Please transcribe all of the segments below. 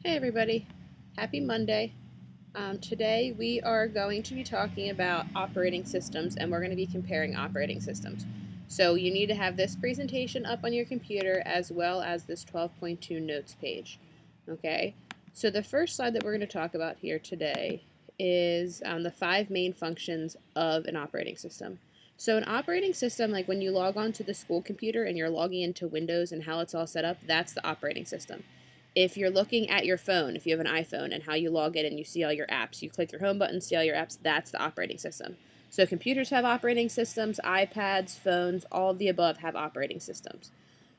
Hey everybody, happy Monday. Today we are going to be talking about operating systems and we're going to be comparing operating systems. So you need to have this presentation up on your computer as well as this 12.2 notes page. Okay, so the first slide that we're going to talk about here today is the 5 main functions of an operating system. So an operating system, like when you log on to the school computer and you're logging into Windows and how it's all set up, that's the operating system. If you're looking at your phone, if you have an iPhone and how you log in and you see all your apps, you click your home button, see all your apps, that's the operating system. So computers have operating systems, iPads, phones, all of the above have operating systems.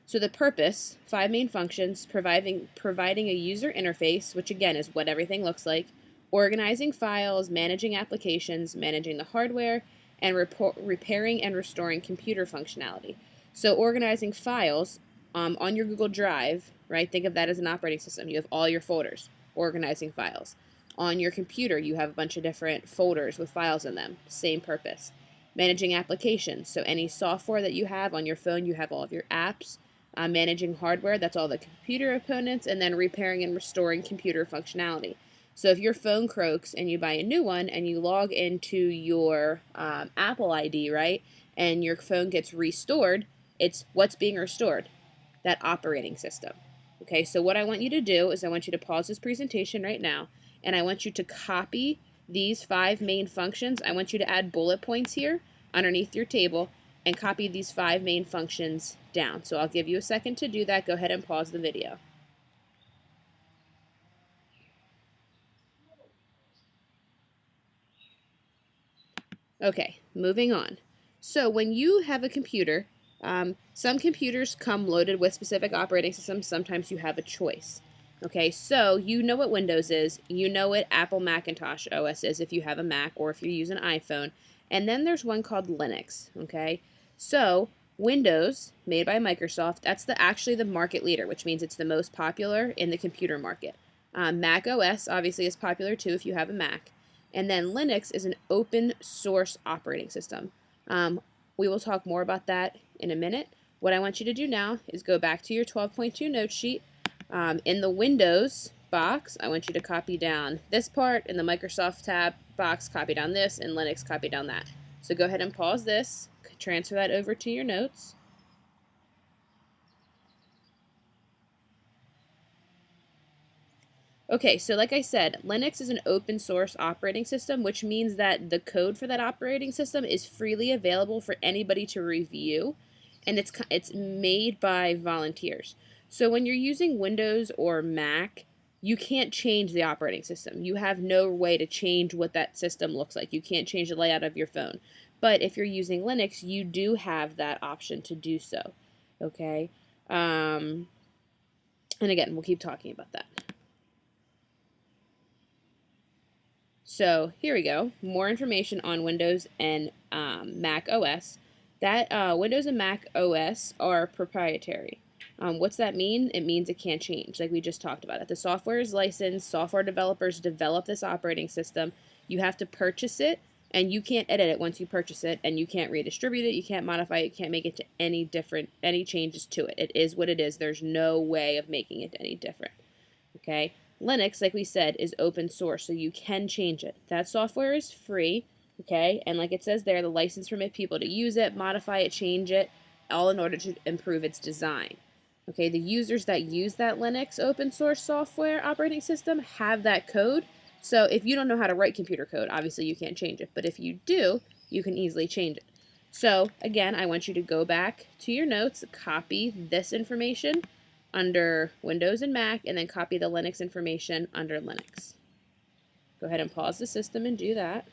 So the purpose, 5 main functions, providing a user interface, which again is what everything looks like, organizing files, managing applications, managing the hardware, and repairing and restoring computer functionality. So organizing files on your Google Drive, right? Think of that as an operating system. You have all your folders, organizing files. On your computer, you have a bunch of different folders with files in them. Same purpose. Managing applications. So any software that you have on your phone, you have all of your apps. Managing hardware, that's all the computer components, and then repairing and restoring computer functionality. So if your phone croaks and you buy a new one and you log into your Apple ID, right, and your phone gets restored, it's what's being restored? That operating system. Okay, so what I want you to do is I want you to pause this presentation right now, and I want you to copy these 5 main functions. I want you to add bullet points here underneath your table and copy these 5 main functions down. So I'll give you a second to do that. Go ahead and pause the video. Okay, moving on. So when you have a computer, some computers come loaded with specific operating systems. Sometimes you have a choice. Okay, so you know what Windows is. You know what Apple Macintosh OS is if you have a Mac or if you use an iPhone. And then there's one called Linux. Okay, so Windows, made by Microsoft, that's actually the market leader, which means it's the most popular in the computer market. Mac OS obviously is popular too if you have a Mac. And then Linux is an open source operating system. We will talk more about that in a minute. What I want you to do now is go back to your 12.2 note sheet. In the Windows box, I want you to copy down this part. In the Microsoft tab box, copy down this. In Linux, copy down that. So go ahead and pause this, transfer that over to your notes. Okay, so like I said, Linux is an open source operating system, which means that the code for that operating system is freely available for anybody to review, and it's made by volunteers. So when you're using Windows or Mac, you can't change the operating system. You have no way to change what that system looks like. You can't change the layout of your phone. But if you're using Linux, you do have that option to do so. Okay? And again, we'll keep talking about that. So here we go. More information on Windows and Mac OS. That Windows and Mac OS are proprietary. What's that mean? It means it can't change, like we just talked about it. The software is licensed. Software developers develop this operating system. You have to purchase it, and you can't edit it once you purchase it, and you can't redistribute it. You can't modify it. You can't make it to any changes to it. It is what it is. There's no way of making it any different. Okay. Linux, like we said, is open source, so you can change it. That software is free, okay? And like it says there, the license permit people to use it, modify it, change it, all in order to improve its design. Okay, the users that use that Linux open source software operating system have that code. So if you don't know how to write computer code, obviously you can't change it. But if you do, you can easily change it. So again, I want you to go back to your notes, copy this information under Windows and Mac, and then copy the Linux information under Linux. Go ahead and pause the system and do that.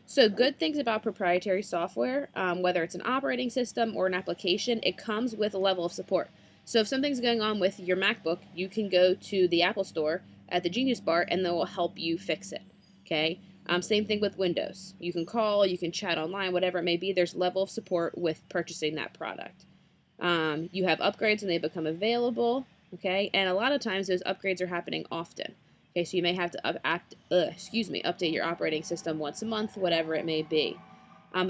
So good things about proprietary software, whether it's an operating system or an application, it comes with a level of support. So if something's going on with your MacBook, you can go to the Apple Store at the Genius Bar and they will help you fix it. Okay. Same thing with Windows. You can call, you can chat online, whatever it may be. There's level of support with purchasing that product. You have upgrades when they become available. Okay, and a lot of times those upgrades are happening often. Okay, so you may have to update your operating system once a month, whatever it may be.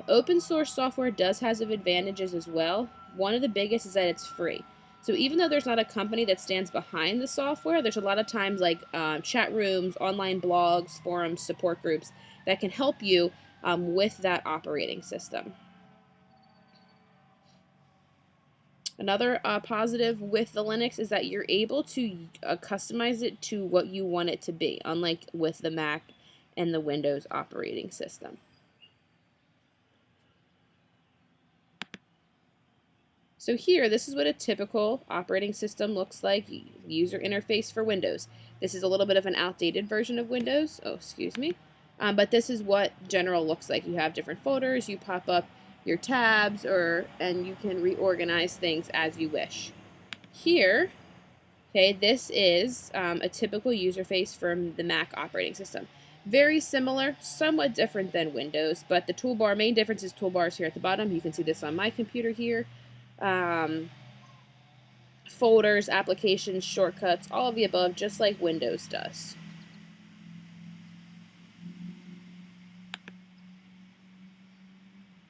Open source software does have advantages as well. one of the biggest is that it's free. So even though there's not a company that stands behind the software, there's a lot of times like chat rooms, online blogs, forums, support groups that can help you with that operating system. Another positive with the Linux is that you're able to customize it to what you want it to be, unlike with the Mac and the Windows operating system. So here, this is what a typical operating system looks like, user interface for Windows. This is a little bit of an outdated version of Windows. Oh, excuse me. But this is what general looks like. You have different folders, you pop up your tabs, and you can reorganize things as you wish. Here, okay, this is a typical user face from the Mac operating system. Very similar, somewhat different than Windows, but the toolbar, main difference is toolbars here at the bottom. You can see this on my computer here. Folders, applications, shortcuts, all of the above, just like Windows does.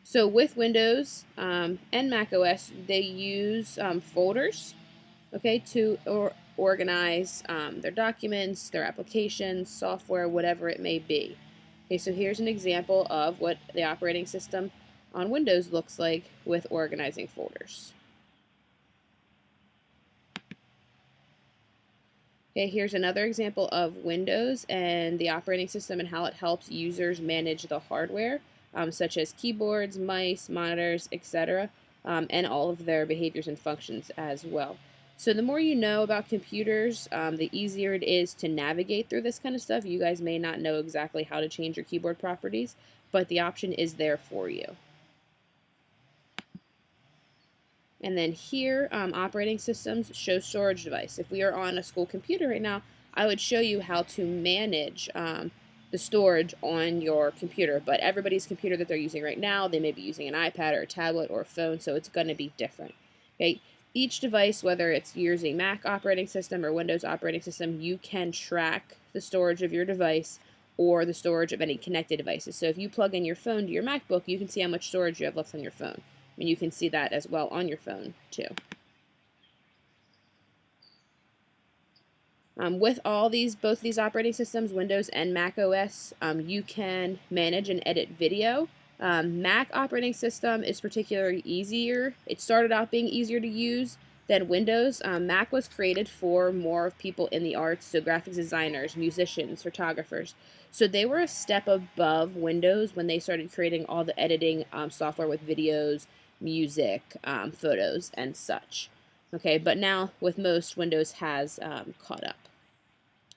So with Windows and Mac OS, they use folders, okay, to organize their documents, their applications, software, whatever it may be. Okay, so here's an example of what the operating system on Windows looks like with organizing folders. Okay, here's another example of Windows and the operating system and how it helps users manage the hardware, such as keyboards, mice, monitors, etc., and all of their behaviors and functions as well. So the more you know about computers, the easier it is to navigate through this kind of stuff. You guys may not know exactly how to change your keyboard properties, but the option is there for you. And then here, operating systems show storage device. If we are on a school computer right now, I would show you how to manage the storage on your computer. But everybody's computer that they're using right now, they may be using an iPad or a tablet or a phone, so it's going to be different. Okay, each device, whether it's using Mac operating system or Windows operating system, you can track the storage of your device or the storage of any connected devices. So if you plug in your phone to your MacBook, you can see how much storage you have left on your phone. And you can see that as well on your phone too. With both these operating systems, Windows and Mac OS, you can manage and edit video. Mac operating system is particularly easier. It started out being easier to use than Windows. Mac was created for more of people in the arts, so graphics designers, musicians, photographers. So they were a step above Windows when they started creating all the editing software with videos, music, photos, and such. Okay, but now with most, Windows has caught up.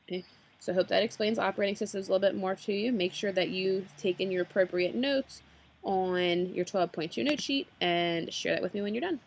Okay, so I hope that explains operating systems a little bit more to you. Make sure that you've taken your appropriate notes on your 12.2 note sheet and share that with me when you're done.